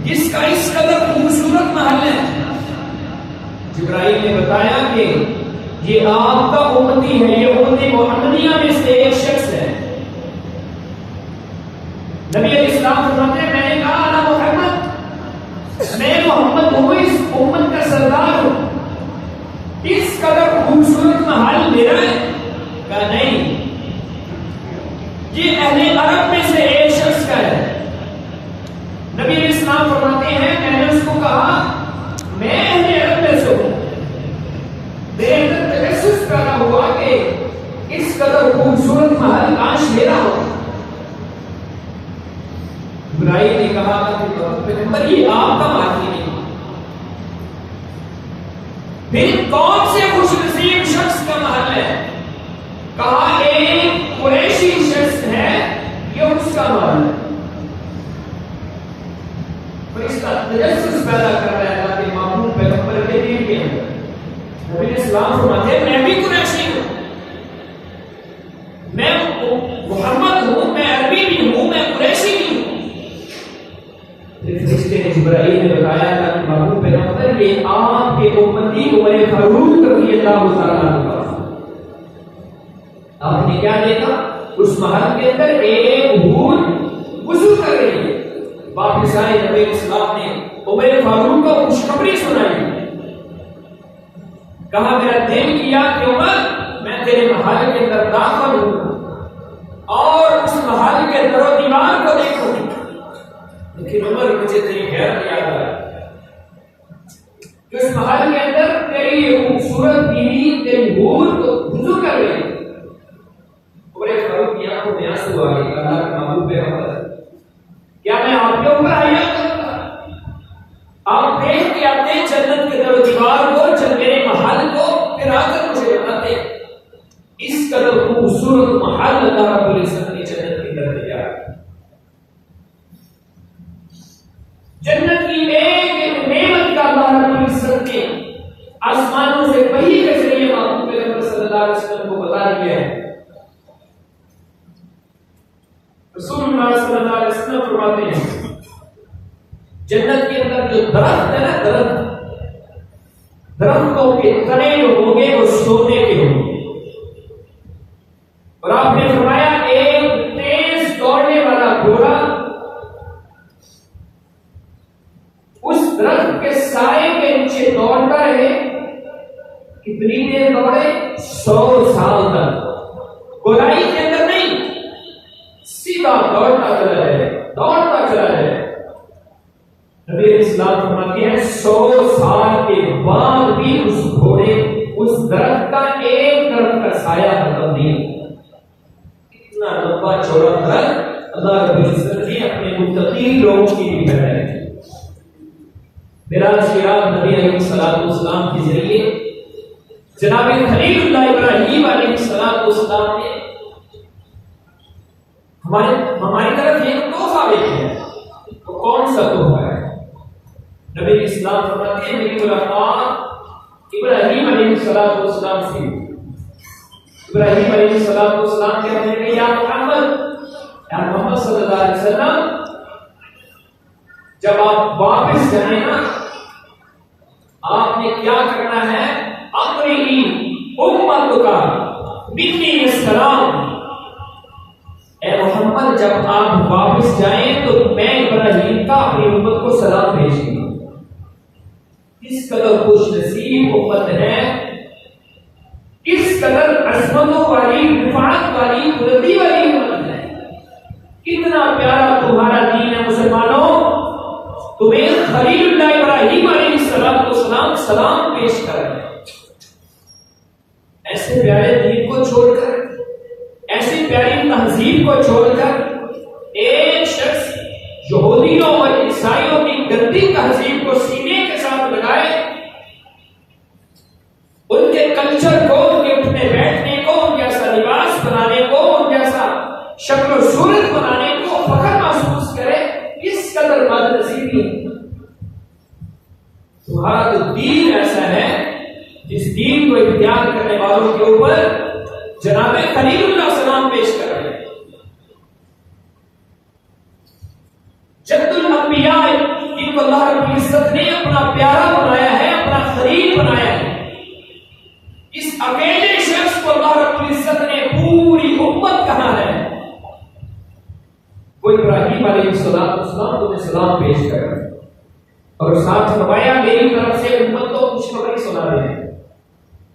जिसका इस कदर खूबसूरत महल है। जिब्राइल ने बताया कि ये आपका उम्मती है, ये उम्मती मोहम्मदिया में से एक शख्स है। नबी अलैहिस्सलाम फरमाते हैं, मैंने कहा अना मोहम्मद, मैं मोहम्मद हूँ, इस उम्मत का सरदार हूँ, इस कदर खूबसूरत महल मेरा है? कहा नहीं, ये अहले अरब में से एक शख्स का है। नबी अलैहिस्सलाम फरमाते हैं, मैंने उसको कहा मैं अहले अरब में से हूँ। मेरे अंदर तजस्सुस पैदा हुआ कि इस कदर खूबसूरत महल काश मेरा हो। जिब्राइल ने कहा पैगंबर ये आपका महल ही नहीं। फिर कौन से खुशनसीब शख्स का महल है? कहा एक कुरैशी शख्स है, ये उसका महल है। फरिश्ता तजस्सुस पैदा कर रहा है ताकि मामूम पैगंबर के दिल के अंदर। नबी अलैहिस्सलाम फरमाते हैं, मैं भी कुरैशी हूं, मैं मोहम्मद हूं, मैं अरबी भी हूं, मैं कुरैशी भी हूं। फिर फरिश्ते ने जिब्राइल ने बताया कि मामूम पैगंबर ये आपके उम्मती उमर फारूक रज़ियल्लाहु तआला अन्हु। आपने क्या देखा? उस महल के अंदर एक हूर वुज़ू कर रही है। वापिस आए नबी अलैहिस्सलाम ने उमर फारूक को खुशखबरी सुनाई। कहा मेरा दिल किया कि उमर मैं तेरे महल के अंदर दाखिल हूं और उस महल के दरो दीवार को देखूं। लेकिन उमर मुझे तेरी गैरत याद आ कि उस महल के अंदर तेरी ये खूबसूरत बीवी तेरी हूर को वुज़ू कर रही है। उमर फारूक की आंखों में आंसू आ गए। अल्लाह के महबूब पैगंबर, क्या मैं आपके ऊपर हया करूंगा? आप देख के आते जन्नत के दरो दीवार को, मेरे महल को, फिर आकर मुझे बताते इस कदर खूबसूरत महल अल्लाह रब्बुल इज्जत ने जन्नत के अंदर दिया। जन्नत की एक नेमत का अल्लाह रब्बुल इज्जत ने आसमानों से वही के जरिए महबूब पैगंबर सल्लल्लाहु अलैहि वसल्लम को बता दिया है। रसूलुल्लाह सल्लल्लाहु अलैहि वसल्लम फरमाते हैं, जन्नत के अंदर जो दरख्त है ना, दरख्तों के तने जो होंगे वो सोने के होंगे। और आपने फरमाया एक तेज दौड़ने वाला घोड़ा उस दरख्त के साए के नीचे दौड़ता रहे। कितनी देर दौड़े? 100 साल तक। गोलाई के अंदर नहीं, सीधा दौड़ता चला जाए, दौड़ता चला जाए। नबी अलैहिस्सलाम फरमाते हैं 100 साल के बाद भी उस घोड़े, उस दरख्त का एक दरख्त का साया खत्म नहीं। इतना लंबा चौड़ा दरख्त अल्लाह रब्बुल इज्जत ने अपने मुत्तकी लोगों की भी बनाया है। मेराज की रात नबी अलैहिस्सलातु वस्सलाम के जरिए जनाब खलीलुल्लाह इब्राहीम अलैहिस्सलाम ने हमारी तरफ ये तोहफा भेजा है। तो कौन सा तोहफा है? नबी इस्लाम फरमाते हैं, मेरी मुलाकात इब्राहीम अलैहिस्सलातु वस्सलाम से। इब्राहीम अलैहिस्सलातु वस्सलाम कहते हैं, या मोहम्मद सल्लल्लाहु अलैहि वसल्लम, जब आप वापस जाए ना, आपने क्या करना है? अपनी उम्मत का बिन्नी सलाम। ए मोहम्मद, जब आप वापस जाएं तो मैं इब्राहीम का अपनी उम्मत को सलाम भेजूंगा। इस कदर खुश नसीब उम्मत है, इस कदर अज़मतों वाली, रिफ़ाअत वाली, बुलंदी वाली उम्मत है। कितना प्यारा तुम्हारा दीन है मुसलमानों। तुम्हें खलीलुल्लाह इब्राहीम अलैहिस्सलाम सलाम पेश कर रहे हैं। ऐसे प्यारे दीन को छोड़कर, ऐसी प्यारी तहजीब को छोड़कर एक शख्स यहूदियों और ईसाइयों की गंदी तहजीब को सीने के साथ लगाए, उनके कल्चर को, उनके उठने बैठने को, उनके ऐसा लिबास बनाने को, उनके ऐसा शक्ल सूरत बनाने को फख्र महसूस करे, इस कदर बदनसीबी। तुम्हारा तो दीन ऐसा है जिस दीन को इख्तियार करने वालों के ऊपर जनाब खलीलुल्लाह सलाम पेश कर रहे हैं। जद्दुल अंबिया अल्लाह रब्बुल इज्जत ने अपना प्यारा बनाया है, अपना खलील बनाया है। इस अकेले शख्स को अल्लाह रब्बुल इज्जत ने पूरी उम्मत कहा है। वो इब्राहीम अलैहिस्सलाम को सलाम पेश कर और साथ फरमाया मेरी तरफ से उम्मत को खुशखबरी सुना रहे हैं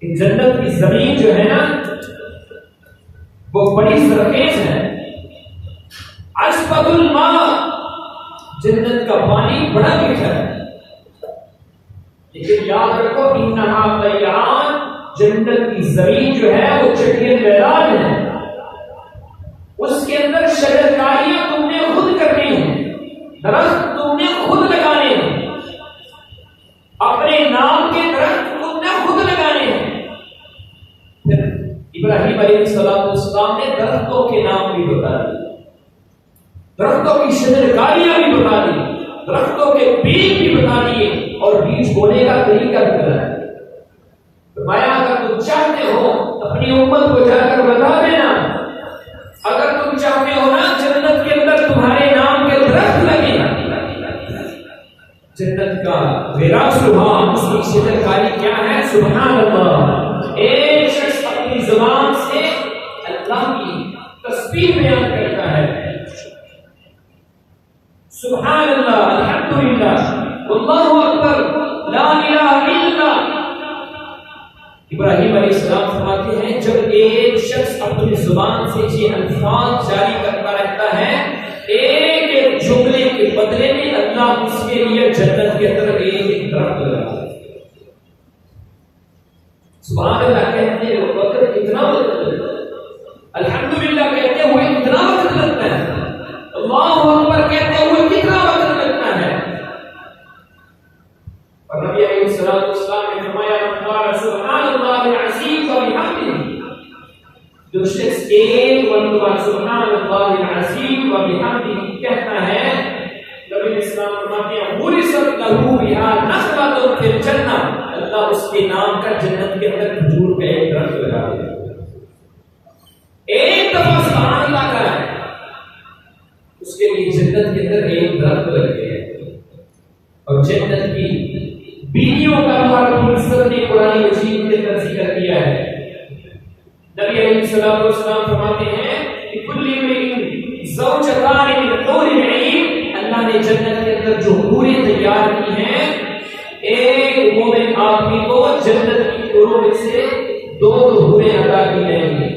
कि जन्नत की जमीन जो है ना वो बड़ी सरखेज है। अस्फदुल मा, जन्नत का पानी बड़ा मीठा है, लेकिन याद रखो इन्नहा बयान, जन्नत की जमीन जो है वो चटियल मैदान है। उसके अंदर शजरकारियां तुमने खुद करनी है, दरख्त तुमने खुद लगाने हैं, अपने नाम के दरख्त तुमने खुद लगाने हैं। फिर इब्राहीम अलैहिस्सलाम ने दरख्तों के नाम भी बता दिए, दरख्तों की शजरकारियां भी बता दी, दरख्तों के बीज भी बता दिए और बीज बोने का तरीका भी बताया। फरमाया अगर तुम चाहते हो अपनी उम्मत को जाकर बता देना, अगर तुम चाहते हो ना जन्नत के अंदर तुम्हारे नाम के दरख्त लगे, जन्नत का मेरा सुभान, उसकी शजरकारी क्या है, सुभान अल्लाह। एक शख्स अपनी जुबान से अल्लाह की तस्बीह बयान करता है, सुभान अल्लाह, अल्हम्दुलिल्लाह, अल्लाहु अकबर, ला इलाहा इल्लल्लाह। इब्राहीम अलैहिस्सलाम फरमाते हैं जब एक शख्स अपनी जुबान से ये अल्फाज जारी करता रहता है, एक एक जुमले के बदले में अल्लाह उसके लिए जन्नत के अंदर एक एक दरख्त लगाता है। सुभान अल्लाह कहते हैं वक्त कितना वक्त लगता है, अल्हम्दुलिल्लाह कहते हुए कितना वक्त लगता है, अल्लाहु अकबर कहते हुए कितना वक्त लगता है। और नबी अलैहिस्सलाम ने फरमाया सुभानअल्लाहिल अज़ीम व बिहम्दिही, जो शख्स एक मरतबा सुभानअल्लाहिल अज़ीम व बिहम्दिही कहता है, नबी इस्लाम फरमाते हैं गुरिसत लहू बिहा नखलतुन फिल जन्नह, अल्लाह उसके नाम का जन्नत के अंदर खजूर का एक दरख्त लगा देगा। एक दफा सुभान अल्लाह का है, उसके लिए जन्नत के अंदर एक दरख्त लग गया। और जन्नत की बीवियों का अल्लाह रब्बुल इज्जत ने कुरान मजीद के अंदर जिक्र किया है। नबी अलैहिस्सलाम फरमाते हैं कि कुल्ली मिन ज़ौजतानि मिन हूरिल ईन, अल्लाह ने जन्नत के अंदर जो हूरें तैयार की हैं, एक मोमिन आदमी को जन्नत की हूरों में से दो हूरें अता की जाएंगी।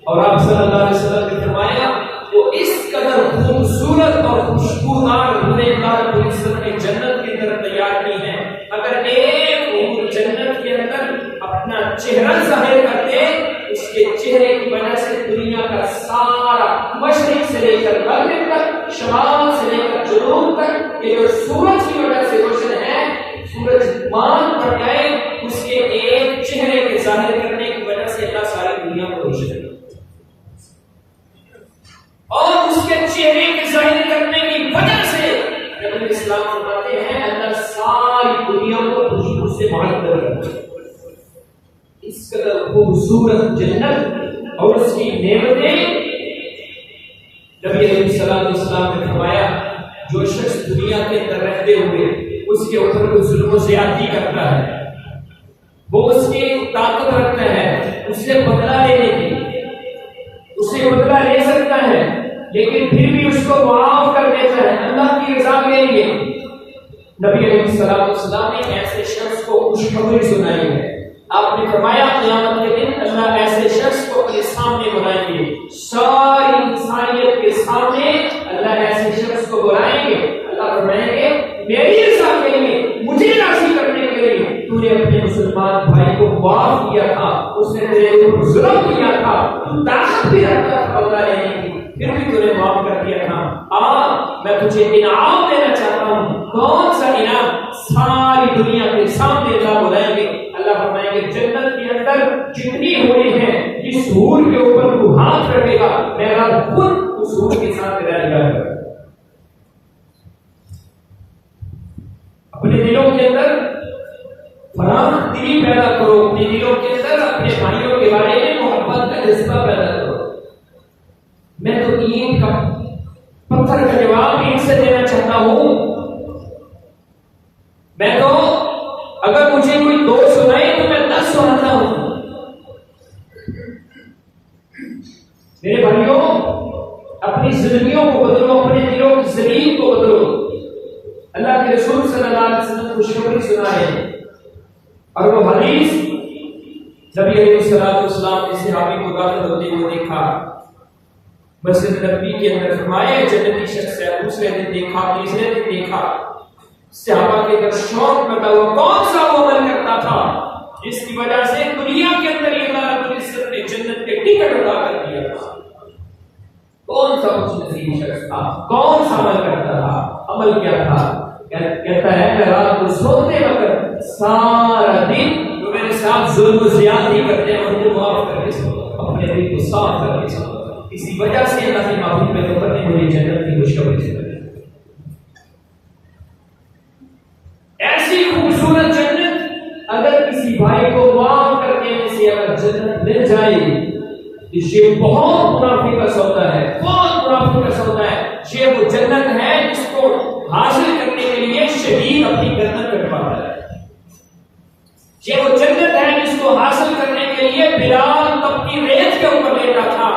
और आप सल्लल्लाहु अलैहि वसल्लम ने फरमाया वो इस कदर खूबसूरत और खुशबूदार हूरें अल्लाह रब्बुल इज्जत ने जन्नत के अंदर तैयार की हैं, अगर एक हूर जन्नत के अंदर अपना चेहरा जाहिर करते, उसके चेहरे की वजह से दुनिया का सारा मशरिक से लेकर मगरिब तक, शमाल से लेकर जुनूब तक, ये जो सूरज की वजह से रोशन है, सूरज मान पड़ जाए, उसके एक चेहरे के जाहिर करने की वजह से अल्लाह सारी दुनिया को रोशन करता है। और उसके चेहरे के जाहिर करने की वजह से नबी इस्लाम फरमाते हैं अल्लाह सारी दुनिया को खुशबू से मुअत्तर करता है। इस कदर खूबसूरत जन्नत और उसकी नेमतें, नबी अलैहिस्सलाम ने फरमाया जो शख्स दुनिया के अंदर रहते हुए उसके ऊपर कोई जुल्म ज़्यादती करता है, वो उसकी ताकत रखता है उससे बदला लेने की, उसे बदला ले सकता है, लेकिन फिर भी उसको माफ कर देता है अल्लाह की रज़ा के लिए। नबी अलैहिस्सलाम ने ऐसे शख्स को खुशखबरी सुनाई है। आपने फरमाया क़यामत के दिन अल्लाह ऐसे शख्स को अपने सामने बुलाएंगे, सारी इंसानियत के सामने अल्लाह ऐसे शख्स को बुलाएंगे। अल्लाह फरमाएंगे मेरी रज़ा के लिए, मुझे राज़ी करने के लिए तूने अपने मुसलमान भाई को माफ किया था, उसने तेरे ऊपर जुल्म किया था, ताकत भी रखता था बदला लेने की, फिर भी तूने माफ कर दिया था। मैं तुझे इनाम देना चाहता हूँ। कौन सा इनाम? सारी दुनिया के सामने अल्लाह बुलाएंगे। अल्लाह फरमाएंगे जन्नत के अंदर जितनी हूरें हैं, जिस हूर के ऊपर तू हाथ रखेगा मेरा खुद उस हूर के साथ तेरा निकाह करेगा। अपने दिलों के अंदर फराख दिली पैदा करो, अपने दिलों के अंदर अपने भाइयों के बारे में मोहब्बत का जज्बा पैदा करो। मैं तो ईंट का पत्थर का जवाब ईंट से देना चाहता हूं, मैं तो अगर मुझे कोई 2 सुनाए तो मैं 10 सुनाता हूं। मेरे भाइयों, अपनी जिंदगियों को बदलो, अपने दिलों की ज़मीन को बदलो। अल्लाह के रसूल सल्लल्लाहु अलैहि वसल्लम खुशखबरी सुनाए और वो हदीस नबी अलैहिस्सलाम ने सहाबी को दाखिल होते हुए देखा, मस्जिद नबी के अंदर फरमाया जन्नती शख्स है। दूसरे दिन देखा, तीसरे दिन देखा, सहाबा के अंदर शौक पैदा हुआ, कौन सा वो अमल करता था जिसकी वजह से दुनिया के अंदर अल्लाह रब्बुल इज्जत ने जन्नत के टिकट अदा कर दिया था? कौन सा उस नसीब शख्स था? कौन सा अमल करता था? अमल क्या था? कहता है मैं रात को सोते वक्त सारा दिन जो मेरे साथ जुल्म ज़्यादती करते हैं उनको माफ करके सोता, अपने दिल को साफ करके सोता। इसी वजह से अल्लाह की माफी में तो करने मुझे जन्नत की खुशखबरी सुनाई। ऐसी खूबसूरत जन्नत अगर किसी भाई को माफ करने से अगर जन्नत मिल जाए, ये बहुत मुनाफे का सौदा है, बहुत मुनाफे का सौदा है। ये वो जन्नत है जिसको हासिल करने के लिए शहीद अपनी गर्दन कटवाता है। ये वो जन्नत है जिसको हासिल करने के लिए बिलाल तपती रेत के ऊपर लेटा था।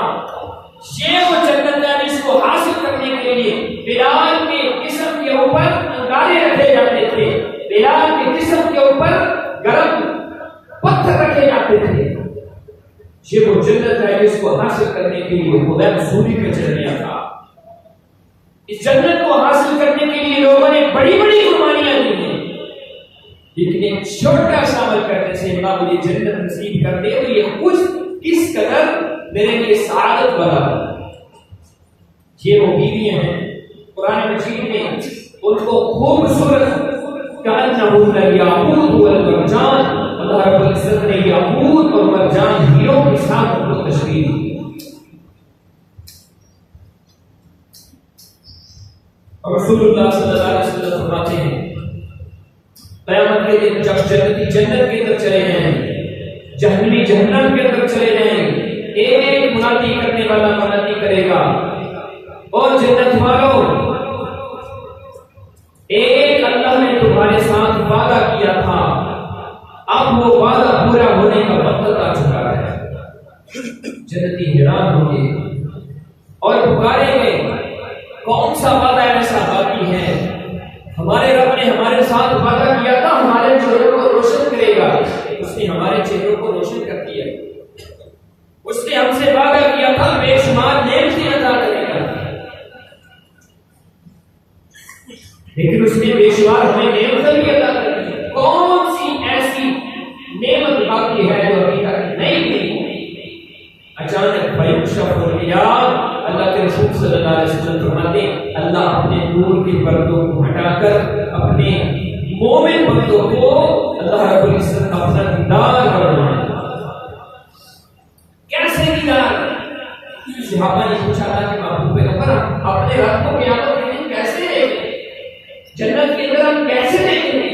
ये वो जन्नत है जिसको हासिल करने के लिए बिलाल के जिस्म के ऊपर अंगारे रखे जाते थे, बिलाल के जिस्म के ऊपर गर्म पत्थर रखे जाते थे। ये वो जन्नत है जिसको हासिल करने के लिए खुदा सूरी पे चढ़ गया था। इस जन्नत को हासिल करने के लिए लोगों ने बड़ी बड़ी कुर्बानियां दी हैं, लेकिन एक छोटा सा अमल करने से अल्लाह मुझे जन्नत नसीब कर दे तो ये कुछ किस कदर मेरे लिए सआदत वाला है। ये वो बीवियां हैं कुरान मजीद में उनको खूबसूरत याकूत वल मरजान, अल्लाह रब्बुल इज्जत ने याकूत और मरजान हीरों के साथ उनको तशरीफ दी। और रसूलुल्लाह सल्लल्लाहु अलैहि वसल्लम फरमाते हैं क़यामत के दिन जब जन्नती जन्नत के अंदर चले जाएंगे, जहन्नमी जहन्नम के अंदर चले जाएंगे, एक मुनादी करने वाला मुनादी करेगा, और जन्नत वालों, एक अल्लाह ने तुम्हारे साथ वादा किया था, अब वो वादा पूरा होने का वक्त आ चुका है। जन्नती हैरान होंगे और पुकारेंगे, कौन सा वादा ऐसा बाकी है? हमारे रब ने हमारे साथ वादा किया था हमारे चेहरों को रोशन करेगा, उसने हमारे चेहरों को रोशन कर दिया। उसने हमसे वादा किया था बेशुमार नेमतें अता करेगा, लेकिन उसने बेशुमार हमें नेमतें भी अता कर दी। कौन सी ऐसी नेमत बाकी है जो अभी तक नहीं मिली? अचानक फयुक्शफ हिजाब, अल्लाह के रसूल सल्लल्लाहु अलैहि वसल्लम फरमाते हैं अल्लाह अपने नूर के पर्दों को हटाकर अपने मोमिन बंदों को अल्लाह रब्बुल इज्जत अपना दीदार करवाएगा। कैसे दीदार? सहाबा ने पूछा था कि महबूब पैगंबर अपने रब को क़यामत के दिन कैसे देखेंगे? जन्नत के अंदर हम कैसे देखेंगे?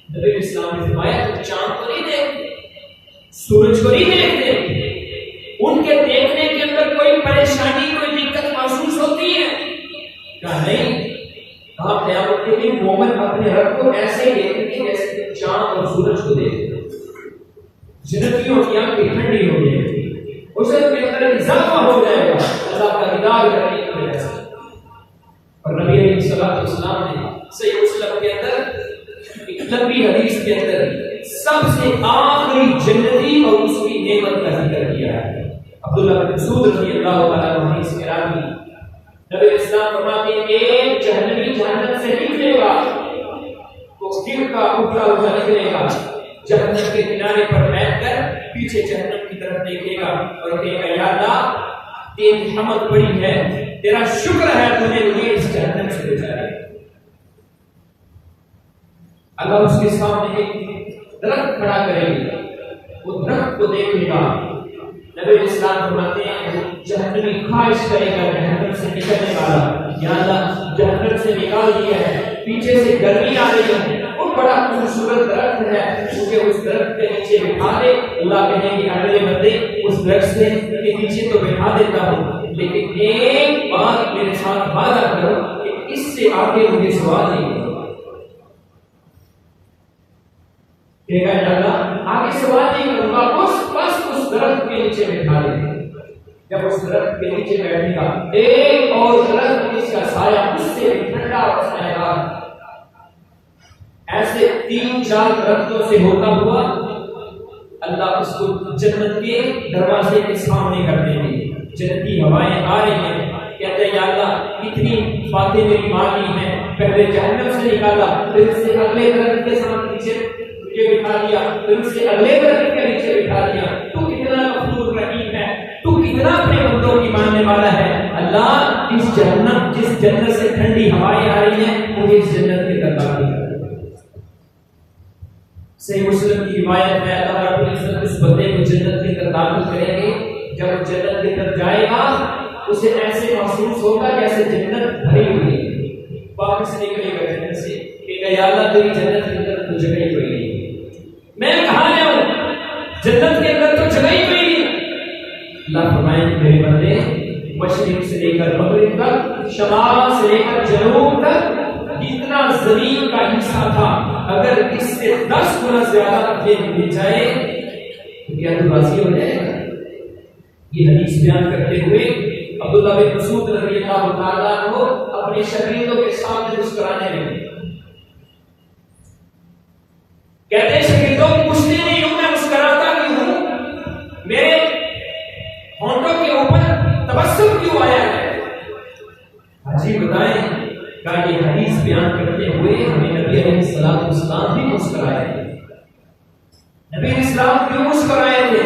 नबी इस्लाम ने फरमाया तुम चांद को नहीं देखते, सूरज को नहीं देखते, उनके देखने के अंदर कोई परेशानी कोई दिक्कत महसूस होती है? क्या नहीं? कहा क़यामत के दिन मोमिन अपने रब को ऐसे ही देखेंगे जैसे कि चांद और सूरज को देखते हैं। जन्नतियों की आंखें ठंडी हो जाएगी, उसे के अंदर इजाफा हो जाएगा अल्लाह का दीदार करने की वजह से। और नबी अलैहिस्सलातु वस्सलाम ने सही मुस्लिम के अंदर एक लंबी हदीस के अंदर सबसे आखिरी जन्नती और उसकी नेमत का जिक्र किया है। अब्दुल्लाह बिन मसूद रज़ियल्लाहु तआला अन्हु हदीस के रावी नबी इस्लाम फरमाते हैं एक जहन्नमी जहन्नम से निकलेगा तो दिल का उठा हुआ निकलेगा, जहन्नम के किनारे पर बैठकर पीछे जहन्नम की तरफ देखेगा और कहेगा या अल्लाह तेरी रहमत बड़ी है, तेरा शुक्र है तूने मुझे इस जहन्नम से बचाया। अल्लाह उसके सामने एक दरख्त खड़ा करेगा, वो दरख्त को देखेगा। नबी इस्लाम फरमाते हैं जहन्नमी ख्वाहिश करेगा जहन्नम से निकलने वाला, या अल्लाह जहन्नम से निकाल दिया है, पीछे से गर्मी आ रही है, वो बड़ा खूबसूरत दरख्त है, मुझे उस दरख्त के नीचे बिठा दे। अल्लाह कहेंगे अगले बंदे उस दरख्त के नीचे तो बिठा देता हूँ, लेकिन एक बात मेरे साथ वादा करो कि इससे आगे मुझे सवाल नहीं करो। कहेगा या अल्लाह आगे सवाल नहीं करूंगा, उस दरख्त के नीचे बैठा दे। जब उस दरख्त के नीचे बैठेगा, एक और दरख्त इसका साया उससे ठंडा और छायादार, ऐसे 3-4 दरख्तों से होता हुआ अल्लाह उसको जन्नत के दरवाजे के सामने कर देंगे। जन्नती हवाएं आ रही हैं, कहते हैं या अल्लाह इतनी बातें मेरी मांगी हैं, पहले जहन्नम से निकाला, फिर से अगले दरख्त के सामने नीचे मुझे बिठा दिया, फिर से अगले दरख्त के नीचे बिठा दिया। तू कितना गफूर रहीम है, तू कितना अपने बंदों की मानने वाला है। अल्लाह जिस जन्नत से ठंडी हवाएं आ रही हैं, मुझे इस जन्नत के दरबार में सही मुस्लिम की रिवायत है, अल्लाह रब्बुल इज्जत इस बंदे को जन्नत के अंदर दाखिल करेंगे। जब जन्नत के अंदर जाएगा उसे ऐसे महसूस होगा जैसे जन्नत भरी हुई है। वापस निकलेगा जन्नत से, कहेगा या अल्लाह तेरी जन्नत के अंदर तो जगह ही कोई नहीं, मैं कहां जाऊं, जन्नत के अंदर तो जगह ही कोई नहीं। अल्लाह फरमाएंगे मेरे बंदे मशरिक से लेकर मगरिब तक, शमाल से लेकर जनूब तक जितना जमीन का हिस्सा था, अगर इससे 10 गुना ज्यादा तुझे मिल जाए तो क्या तू राजी हो जाएगा? ये हदीस बयान करते हुए अब्दुल्लाह बिन मसूद रज़ियल्लाहु ताला अन्हु अपने शागिर्दों के सामने मुस्कुराने लगे। कहते हैं शागिर्दों पूछते नहीं हूं मैं मुस्कुराता क्यों हूं, मेरे होंठों के ऊपर तबस्सुम क्यों आया है? हाजी बताएं का ये हदीस बयान करते हुए हमें नबी अलैहिस्सलातु वस्सलाम भी मुस्कुराए थे। नबी अलैहिस्सलाम क्यों मुस्कुराए थे?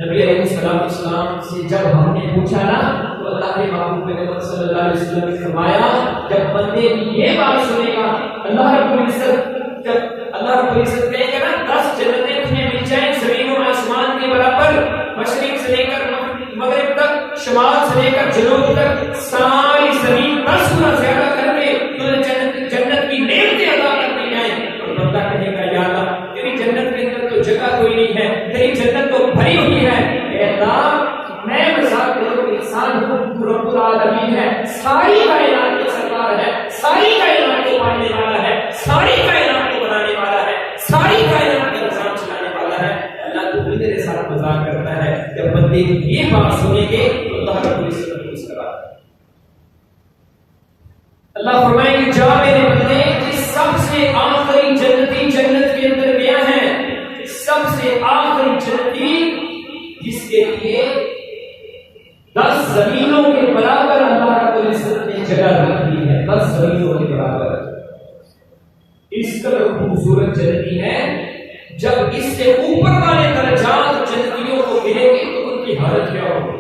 नबी अलैहिस्सलातु वस्सलाम से जब हमने पूछा ना, तो अल्लाह के महबूब सल्लल्लाहु अलैहि वसल्लम ने फरमाया जब बंदे ये बात सुनेगा, अल्लाह रब्बुल इज्जत कहेगा ना 10 जन्नतें तुम्हें मिल जाएं जमीन और आसमान के बराबर, मशरिक से लेकर मगरिब तक, शमाल से लेकर जनूब तक, सारी जमीन 10 गुना ज्यादा करके तुझे जन्नत की नेमतें अता कर दी जाएं। और बंदा कहेगा या अल्लाह तेरी जन्नत के अंदर तो जगह कोई नहीं है, तेरी जन्नत तो भरी हुई है। ऐ अल्लाह मैं मजाक करो इंसान हूं, तू रब्बुल आलमीन है, सारी कायनात की सरकार है, सारी कायनात को पालने वाला है, सारी कायनात को बनाने वाला है, सारी कायनात का निजाम चलाने वाला है। अल्लाह तू मेरे साथ मजाक करता है। जब बंदे ये बात सुनेंगे तो अल्लाह रब्बुल इज्जत मुस्कुरा, अल्लाह फरमाएंगे जा मेरे बंदे जिस सबसे आखिरी जन्नती जन्नत के अंदर गया है, सबसे आखिरी जन्नती जिसके लिए 10 जमीनों के बराबर अल्लाह रब्बुल इज्जत ने जगह रखी है, 10 जमीनों के बराबर। इस कदर खूबसूरत जन्नती है, जब इससे ऊपर वाले दर्जात जन्नतियों को मिलेंगे तो उनकी हालत क्या होगी?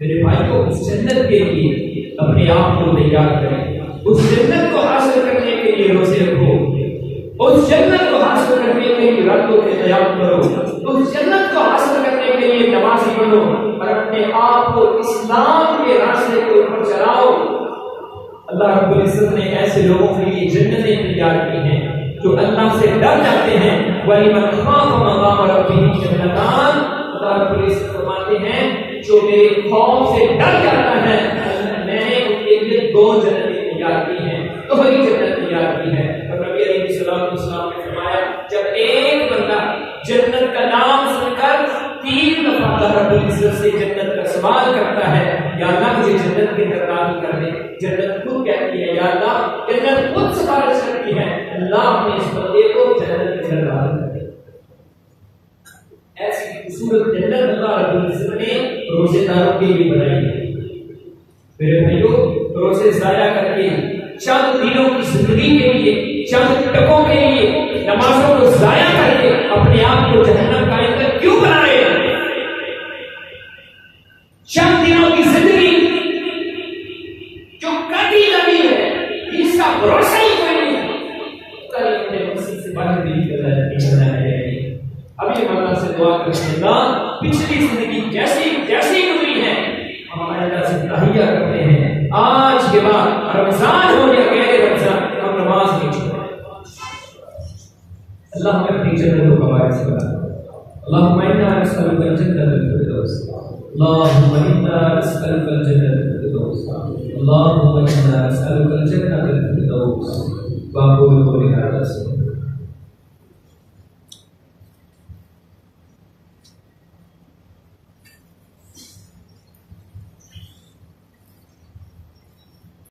मेरे भाइयों उस जन्नत के लिए अपने आप को तैयार करें, उस जन्नत को हासिल करने के लिए रोजे रखो, उस जन्नत को हासिल करने के लिए रातों के क़याम करो, उस जन्नत को हासिल करने के लिए नमाज़ी बनो और अपने आप को इस्लाम के रास्ते के ऊपर चलाओ। अल्लाह रब्बुल इज्जत ने ऐसे लोगों के लिए जन्नतें तैयार की हैं जो अल्लाह से डर जाते हैं। वलिमन खाफ मक़ाम रब्बिही जन्नतान, अल्लाह रब्बुल इज्जत फरमाते हैं जो मेरे खौफ से डर जाता है मैंने उनके लिए 2 जन्नतें तैयार की हैं, 2 ही जन्नत तैयार की है। और नबी अलैहिस्सलातु वस्सलाम ने फरमाया जब एक बंदा जन्नत का नाम सुनकर 3 दफा अल्लाह रब्बुल इज्जत से जन्नत का सवाल करता है या अल्लाह मुझे जन्नत के अंदर दाखिल कर दे, जन्नत खुद कहती है या अल्लाह, जन्नत खुद सिफारिश करती है अल्लाह अपने इस बंदे को जन्नत के अंदर दाखिल कर दे। ऐसी खूबसूरत जन्नत अल्लाह रब्बुल इज्जत ने रोजेदारों के लिए बनाई है। मेरे भाइयों रोजे ज़ाया करके चंद दिनों की जिंदगी के लिए, चंद टकों के लिए नमाजों को ज़ाया करके अपने आप को जहन्नम का ईंधन क्यों बनाए? चंद दिनों की जिंदगी जो कभी लगी है इसका भरोसा ही कोई नहीं है, कभी अपने मकसद से बाहर नहीं निकलना है। अभी अल्लाह से दुआ करते हैं पिछली जिंदगी जैसी जैसी गुजरी है हम अल्लाह से तहिया करते हैं आज के बाद रमजान हो या गैर रमजान हम नमाज नहीं छोड़ें। अल्लाह हमें अपनी जन्नत को वारिस बना। अल्लाहुम्मा इन्ना नस्अलुका जन्नतल फिरदौस, अल्लाहुम्मा इन्ना नस्अलुका जन्नतल फिरदौस, अल्लाहुम्मा इन्ना नस्अलुका जन्नतल फिरदौस। बाबू को निकाल